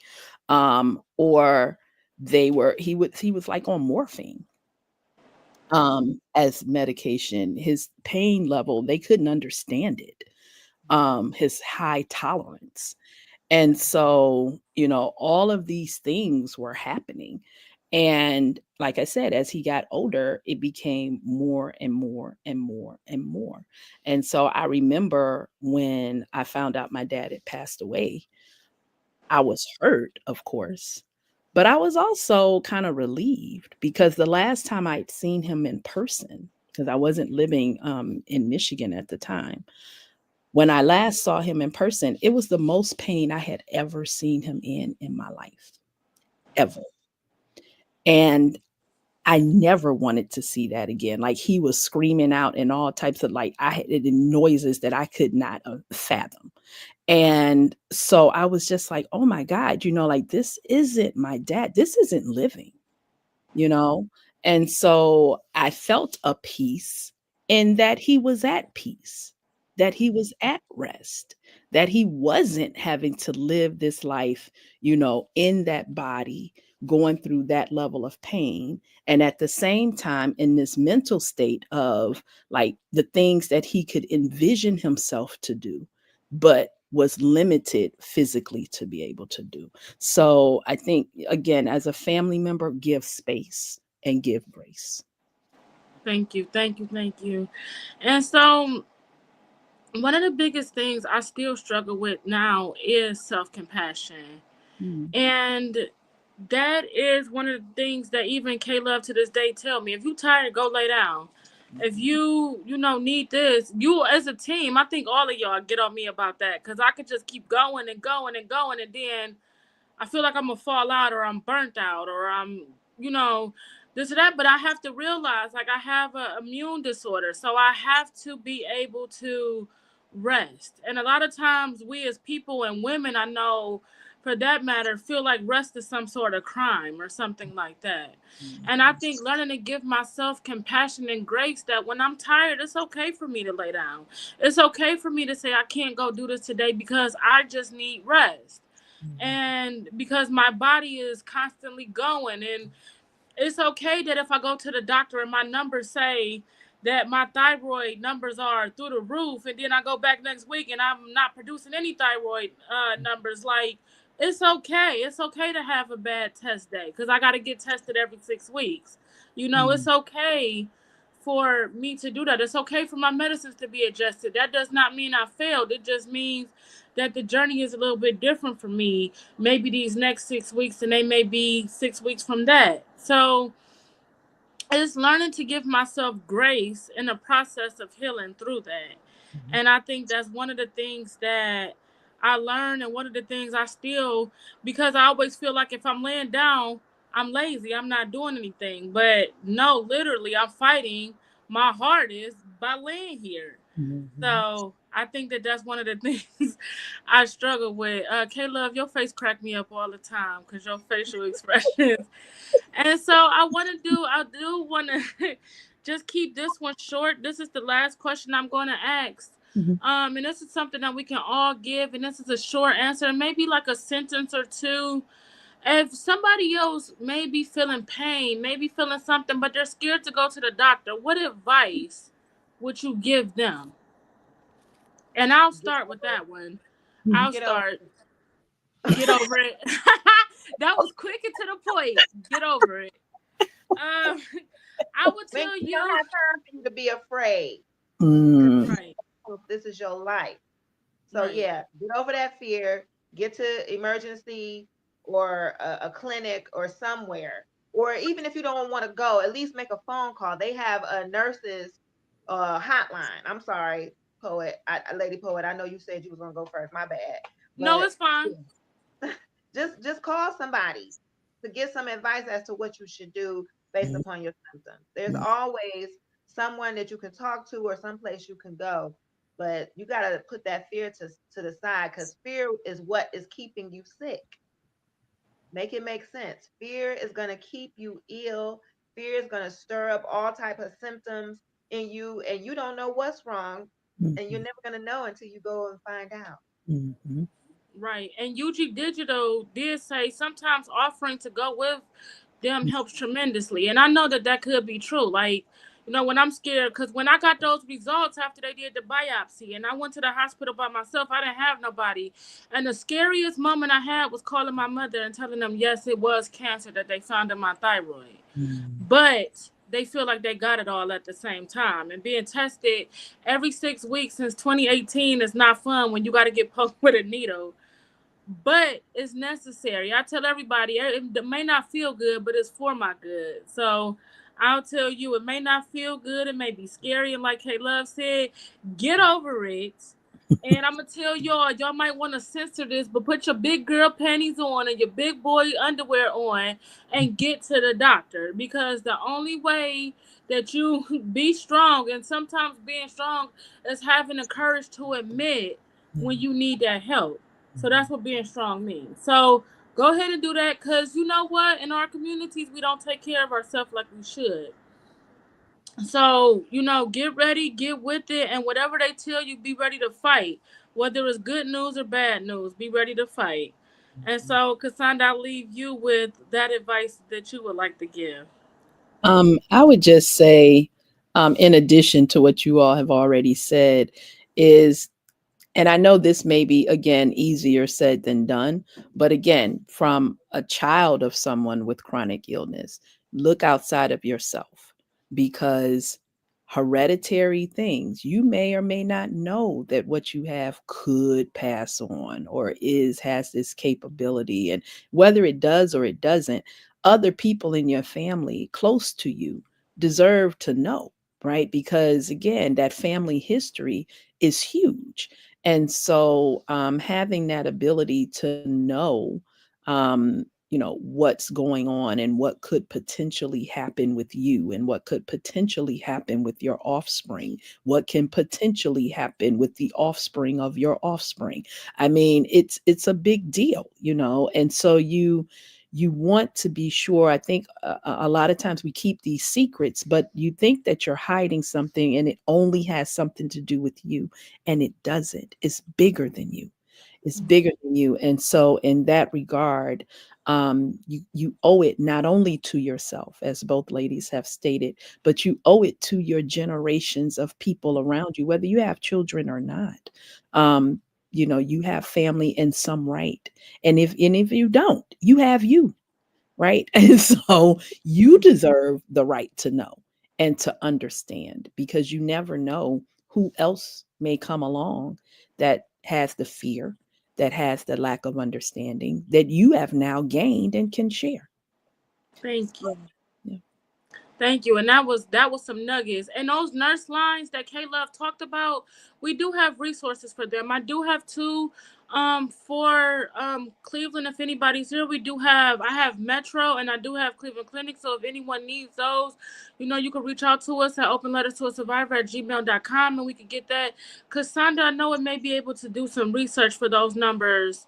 or he was like on morphine as medication. His pain level, they couldn't understand it, his high tolerance. And so, you know, all of these things were happening. And like I said, as he got older, it became more and more and more and more. And so I remember when I found out my dad had passed away, I was hurt, of course, but I was also kind of relieved because the last time I'd seen him in person, because I wasn't living in Michigan at the time, when I last saw him in person, it was the most pain I had ever seen him in my life, ever. And I never wanted to see that again. Like he was screaming out and all types of like I had noises that I could not fathom. And so I was just like, oh my God, you know, like this isn't my dad. This isn't living, you know? And so I felt a peace in that he was at peace, that he was at rest, that he wasn't having to live this life, you know, in that body, going through that level of pain. And at the same time, in this mental state of like the things that he could envision himself to do, but was limited physically to be able to do. So I think, again, as a family member, give space and give grace. Thank you, thank you, thank you. And so, one of the biggest things I still struggle with now is self compassion. Mm, And that is one of the things that even K Love to this day tell me. If you tired, go lay down. If mhm, you need this, you as a team, I think all of y'all get on me about that. Cause I could just keep going and going and going, and then I feel like I'm gonna fall out, or I'm burnt out, or I'm, you know, this or that. But I have to realize, like, I have a immune disorder, so I have to be able to rest. And a lot of times, we as people and women, I know, for that matter, feel like rest is some sort of crime or something like that. And I mhm, think learning to give myself compassion and grace, that when I'm tired, it's okay for me to lay down. It's okay for me to say I can't go do this today because I just need rest, mhm, and because my body is constantly going. And it's okay that if I go to the doctor and my numbers say that my thyroid numbers are through the roof, and then I go back next week and I'm not producing any thyroid numbers, like, it's okay. It's okay to have a bad test day because I got to get tested every 6 weeks. You know, it's mhm, okay for me to do that. It's okay for my medicines to be adjusted. That does not mean I failed. It just means that the journey is a little bit different for me. Maybe these next 6 weeks, and they may be 6 weeks from that. So it's learning to give myself grace in the process of healing through that. mhm, And I think that's one of the things that I learned, and one of the things I still, because I always feel like if I'm laying down, I'm lazy, I'm not doing anything. But no, literally, I'm fighting my hardest by laying here. mhm, So I think that that's one of the things I struggle with. K-Love, your face crack me up all the time because your facial expressions. And so I do want to just keep this one short. This is the last question I'm going to ask. Mhm. And this is something that we can all give, and this is a short answer, maybe like a sentence or two. If somebody else may be feeling pain, maybe feeling something, but they're scared to go to the doctor, what advice would you give them? And I'll Get start with over that one. Mhm. I'll it. Get over start. it. Get over it. That was quick and to the point. Get over it. Um, I would tell We don't you, have time for you to be afraid because Mm. right, this is your life. So right. yeah, get over that fear. Get to emergency or a clinic or somewhere. Or even if you don't want to go, at least make a phone call. They have a nurses hotline. I'm sorry, poet, lady poet. I know you said you was gonna go first. My bad. No, But it's fine. yeah, just call somebody to get some advice as to what you should do based Mm. upon your symptoms. There's always someone that you can talk to or someplace you can go, but you got to put that fear to the side because fear is what is keeping you sick. Make it make sense. Fear is going to keep you ill. Fear is going to stir up all type of symptoms in you, and you don't know what's wrong, and you're Mhm. never going to know until you go and find out. Mhm. Right. And UG Digital did say sometimes offering to go with them helps tremendously. And I know that that could be true. Like, when I'm scared, because when I got those results after they did the biopsy and I went to the hospital by myself, I didn't have nobody. And the scariest moment I had was calling my mother and telling them, yes, it was cancer that they found in my thyroid. Mm. But they feel like they got it all at the same time. And being tested every 6 weeks since 2018 is not fun when you got to get poked with a needle, but it's necessary. I tell everybody it may not feel good, but it's for my good. So I'll tell you, it may not feel good, it may be scary, and like K Love said, get over it. And I'm gonna tell y'all might want to censor this, but put your big girl panties on and your big boy underwear on and get to the doctor, because the only way that you be strong, and sometimes being strong is having the courage to admit when Mm. you need that help. So that's what being strong means. So go ahead and do that, because you know what? In our communities, we don't take care of ourselves like we should. So, get ready, get with it, and whatever they tell you, be ready to fight. Whether it's good news or bad news, be ready to fight. And so, Cassandra, I'll leave you with that advice that you would like to give. I would just say, in addition to what you all have already said, is, and I know this may be, again, easier said than done, but again, from a child of someone with chronic illness, look outside of yourself, because hereditary things, you may or may not know that what you have could pass on or has this capability. And whether it does or it doesn't, other people in your family close to you deserve to know, right? Because again, that family history is huge. And so, having that ability to know, what's going on and what could potentially happen with you and what could potentially happen with your offspring, what can potentially happen with the offspring of your offspring. I mean, it's a big deal, and so you want to be sure. I think a lot of times we keep these secrets, but you think that you're hiding something and it only has something to do with you, and it doesn't. It's bigger than you. It's bigger than you. And so in that regard, you owe it not only to yourself, as both ladies have stated, but you owe it to your generations of people around you, whether you have children or not. um, you have family in some right, and if you don't, you have you, right? And so you deserve the right to know and to understand, because you never know who else may come along that has the fear, that has the lack of understanding that you have now gained and can share. Thank you. Yeah. Thank you. And that was some nuggets. And those nurse lines that K Love talked about, we do have resources for them. I do have two For Cleveland, if anybody's here, I have Metro and I do have Cleveland Clinic. So if anyone needs those, you can reach out to us at openletterstoasurvivor@gmail.com and we can get that. Cassandra, I know it may be able to do some research for those numbers,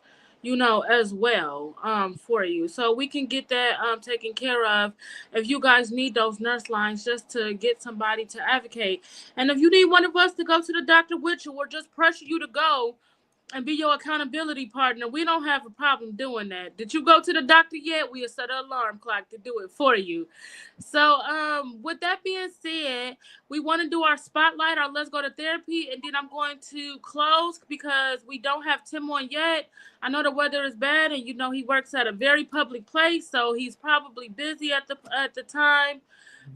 as well, for you. So we can get that taken care of if you guys need those nurse lines just to get somebody to advocate. And if you need one of us to go to the doctor with you or just pressure you to go, and be your accountability partner, we don't have a problem doing that. Did you go to the doctor yet? We'll set an alarm clock to do it for you. So, with that being said, we want to do our spotlight, our let's go to therapy, and then I'm going to close because we don't have Tim on yet. I know the weather is bad, and he works at a very public place, so he's probably busy at the time.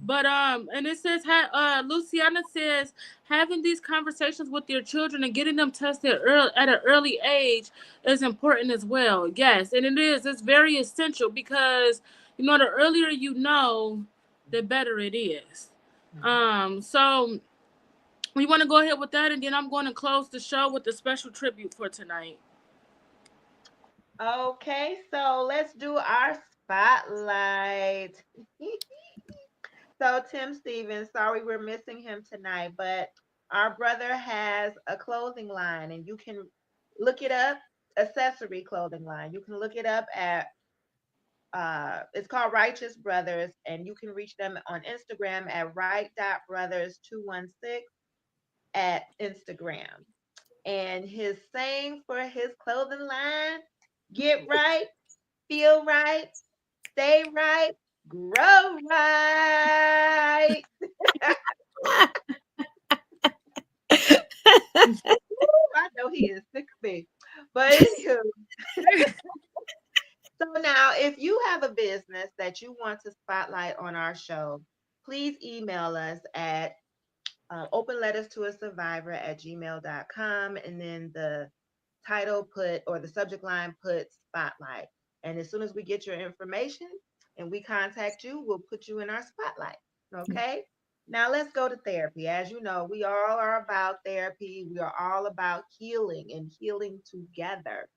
But and it says Luciana says having these conversations with your children and getting them tested at an early age is important as well. Yes, and it is. It's very essential because the earlier the better it is. So we want to go ahead with that, and then I'm going to close the show with a special tribute for tonight. Okay, so let's do our spotlight. So Tim Stevens, sorry we're missing him tonight, but our brother has a clothing line and you can look it up, accessory clothing line. You can look it up at it's called Righteous Brothers, and you can reach them on Instagram at right.brothers216 at Instagram. And his saying for his clothing line, get right, feel right, stay right, grow right. I know he is sick of me. But anywho, so now if you have a business that you want to spotlight on our show, please email us at openletterstoasurvivor@gmail.com, and then the title put or the subject line put spotlight. And as soon as we get your information and we contact you, we'll put you in our spotlight. Okay. Now let's go to therapy. As you know, we all are about therapy. We are all about healing and healing together.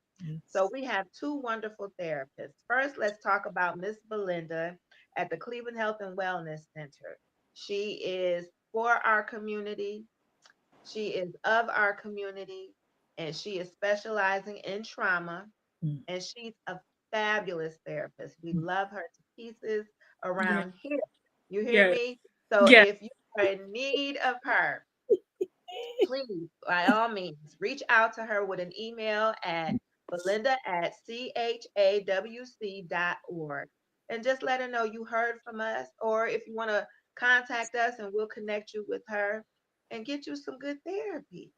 So we have two wonderful therapists. First, let's talk about Miss Belinda at the Cleveland Health and Wellness Center. She is for our community. She is of our community, and she is specializing in trauma, and she's a fabulous therapist. We love her to pieces Yeah. around here. You hear Yeah. me? So Yeah. if you are in need of her, please, by all means, reach out to her with an email at belinda@chawc.org and just let her know you heard from us. Or if you want to contact us, and we'll connect you with her and get you some good therapy.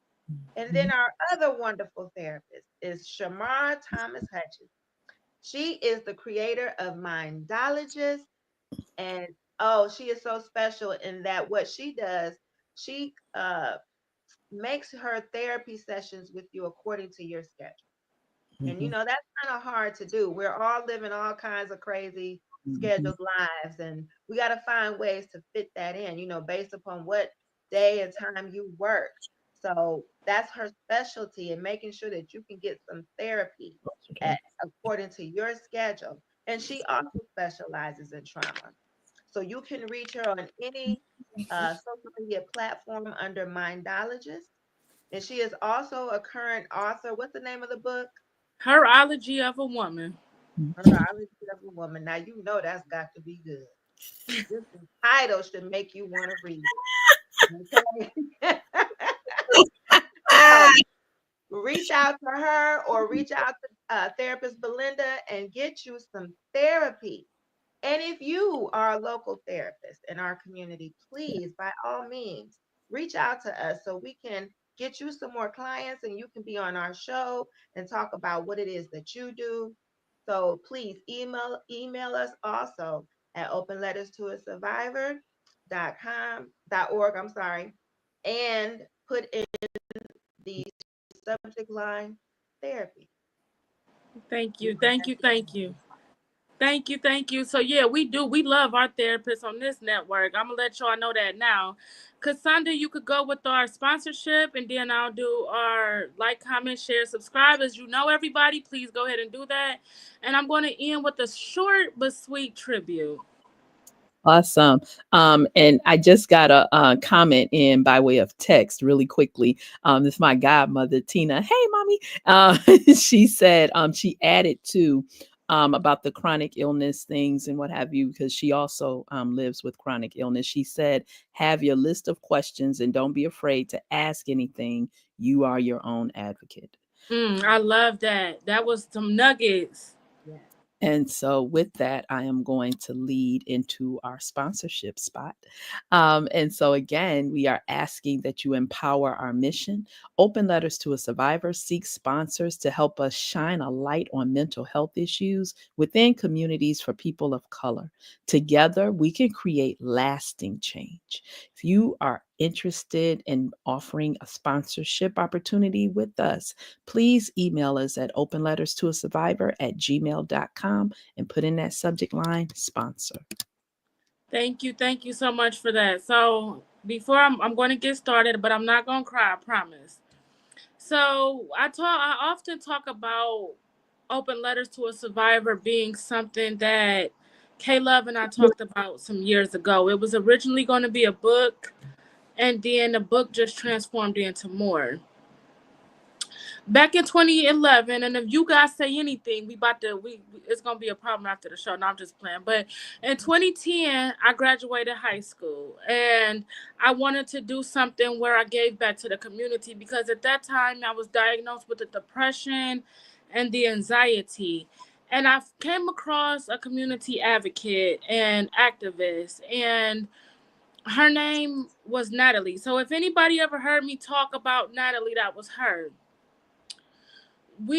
And then our other wonderful therapist is Shamar Thomas Hutchins. She is the creator of Mindologist, and oh, she is so special in that what she does, she makes her therapy sessions with you according to your schedule. And that's kind of hard to do. We're all living all kinds of crazy scheduled lives, and we got to find ways to fit that in, based upon what day and time you work. So that's her specialty in making sure that you can get some therapy according to your schedule. And she also specializes in trauma. So you can reach her on any social media platform under Mindologist. And she is also a current author. What's the name of the book? Herology of a Woman. Herology of a Woman. Now you know that's got to be good. This title should make you want to read it. Okay? So reach out to her or reach out to therapist Belinda and get you some therapy. And if you are a local therapist in our community, please, by all means, reach out to us so we can get you some more clients and you can be on our show and talk about what it is that you do. So please email us also at openletterstoasurvivor.org, I'm sorry, and put in the subject line therapy. Thank you. Thank you. Thank you. Thank you, thank you. So yeah, we do. We love our therapists on this network. I'm gonna let y'all know that now. Cassandra, you could go with our sponsorship, and then I'll do our like, comment, share, subscribe. As you know, everybody, please go ahead and do that. And I'm going to end with a short but sweet tribute. Awesome. And I just got a comment in by way of text really quickly. This is my godmother, Tina. Hey, mommy. She said she added to about the chronic illness things and what have you, because she also lives with chronic illness. She said, have your list of questions and don't be afraid to ask anything. You are your own advocate. I love that. That was some nuggets. Yeah. And so, with that, I am going to lead into our sponsorship spot. And so, again, we are asking that you empower our mission. Open Letters to a Survivor seeks sponsors to help us shine a light on mental health issues within communities for people of color. Together, we can create lasting change. If you are interested in offering a sponsorship opportunity with us, please email us at openletterstoasurvivor@gmail.com and put in that subject line, sponsor. Thank you so much for that. So before I'm going to get started, but I'm not going to cry, I promise. So I often talk about Open Letters to a Survivor being something that K Love and I talked about some years ago. It was originally going to be a book, and then the book just transformed into more. Back in 2011, and if you guys say anything, it's gonna be a problem after the show. No, I'm just playing. But in 2010, I graduated high school, and I wanted to do something where I gave back to the community, because at that time I was diagnosed with the depression and the anxiety. And I came across a community advocate and activist, and her name was Natalie. So if anybody ever heard me talk about Natalie, that was her.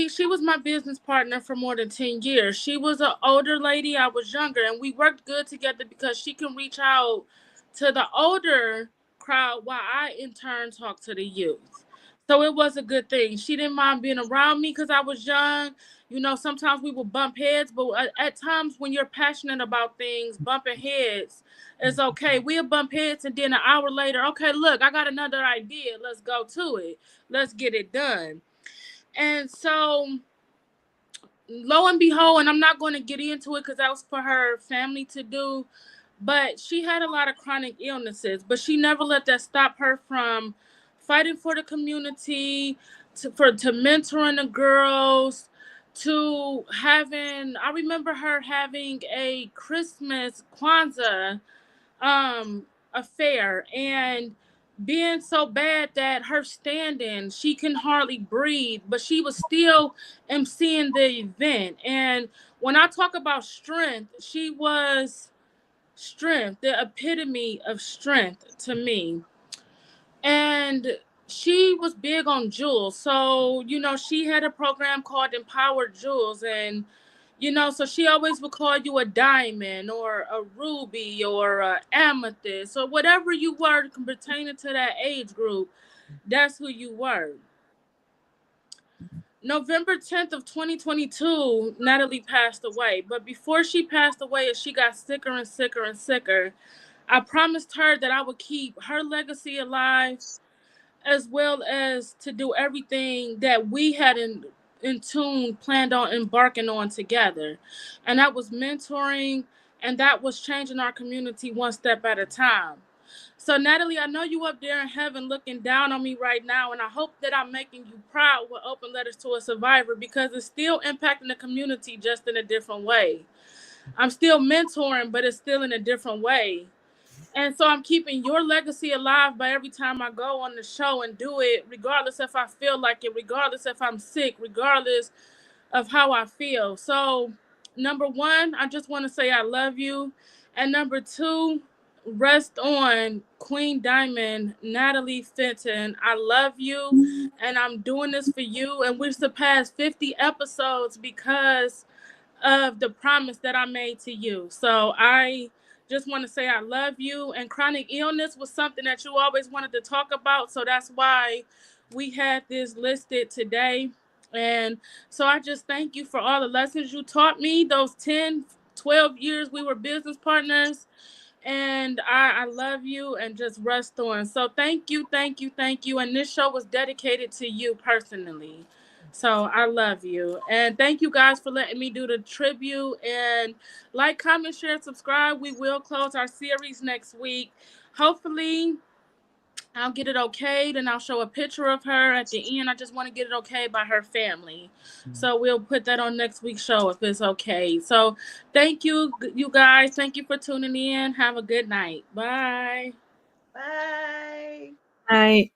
She was my business partner for more than 10 years. She was an older lady, I was younger, and we worked good together because she can reach out to the older crowd while I in turn talk to the youth. So it was a good thing. She didn't mind being around me because I was young. You know, sometimes we would bump heads, but at times when you're passionate about things, bumping heads is okay. We'll bump heads, and then an hour later, okay, look, I got another idea. Let's go to it. Let's get it done. And so, lo and behold, and I'm not going to get into it because that was for her family to do, but she had a lot of chronic illnesses, but she never let that stop her from fighting for the community, to mentoring the girls, to having, I remember her having a Christmas Kwanzaa affair, and being so bad that her standing, she can hardly breathe, but she was still emceeing the event. And when I talk about strength, she was strength, the epitome of strength to me. And she was big on jewels. So, you know, she had a program called Empowered Jewels, and so she always would call you a diamond or a ruby or a amethyst or whatever you were pertaining to that age group. That's who you were. November 10th of 2022, Natalie passed away. But before she passed away, as she got sicker and sicker and sicker, I promised her that I would keep her legacy alive, as well as to do everything that we had in tune planned on embarking on together. And that was mentoring, and that was changing our community one step at a time. So Natalie, I know you up there in heaven looking down on me right now, and I hope that I'm making you proud with Open Letters to a Survivor, because it's still impacting the community, just in a different way. I'm still mentoring, but it's still in a different way. And so I'm keeping your legacy alive by every time I go on the show and do it, regardless if I feel like it, regardless if I'm sick, regardless of how I feel. So, number one, I just want to say I love you. And number two, rest on Queen Diamond, Natalie Fenton. I love you, and I'm doing this for you. And we surpassed 50 episodes because of the promise that I made to you. So I just want to say I love you. And chronic illness was something that you always wanted to talk about. So that's why we had this listed today. And so I just thank you for all the lessons you taught me, those 10 12 years we were business partners. And I love you and just rest on. So thank you, thank you, thank you. And this show was dedicated to you personally. So I love you. And thank you guys for letting me do the tribute. And like, comment, share, subscribe. We will close our series next week. Hopefully, I'll get it okayed and I'll show a picture of her at the end. I just want to get it okayed by her family. So we'll put that on next week's show if it's okay. So thank you, you guys. Thank you for tuning in. Have a good night. Bye. Bye. Bye.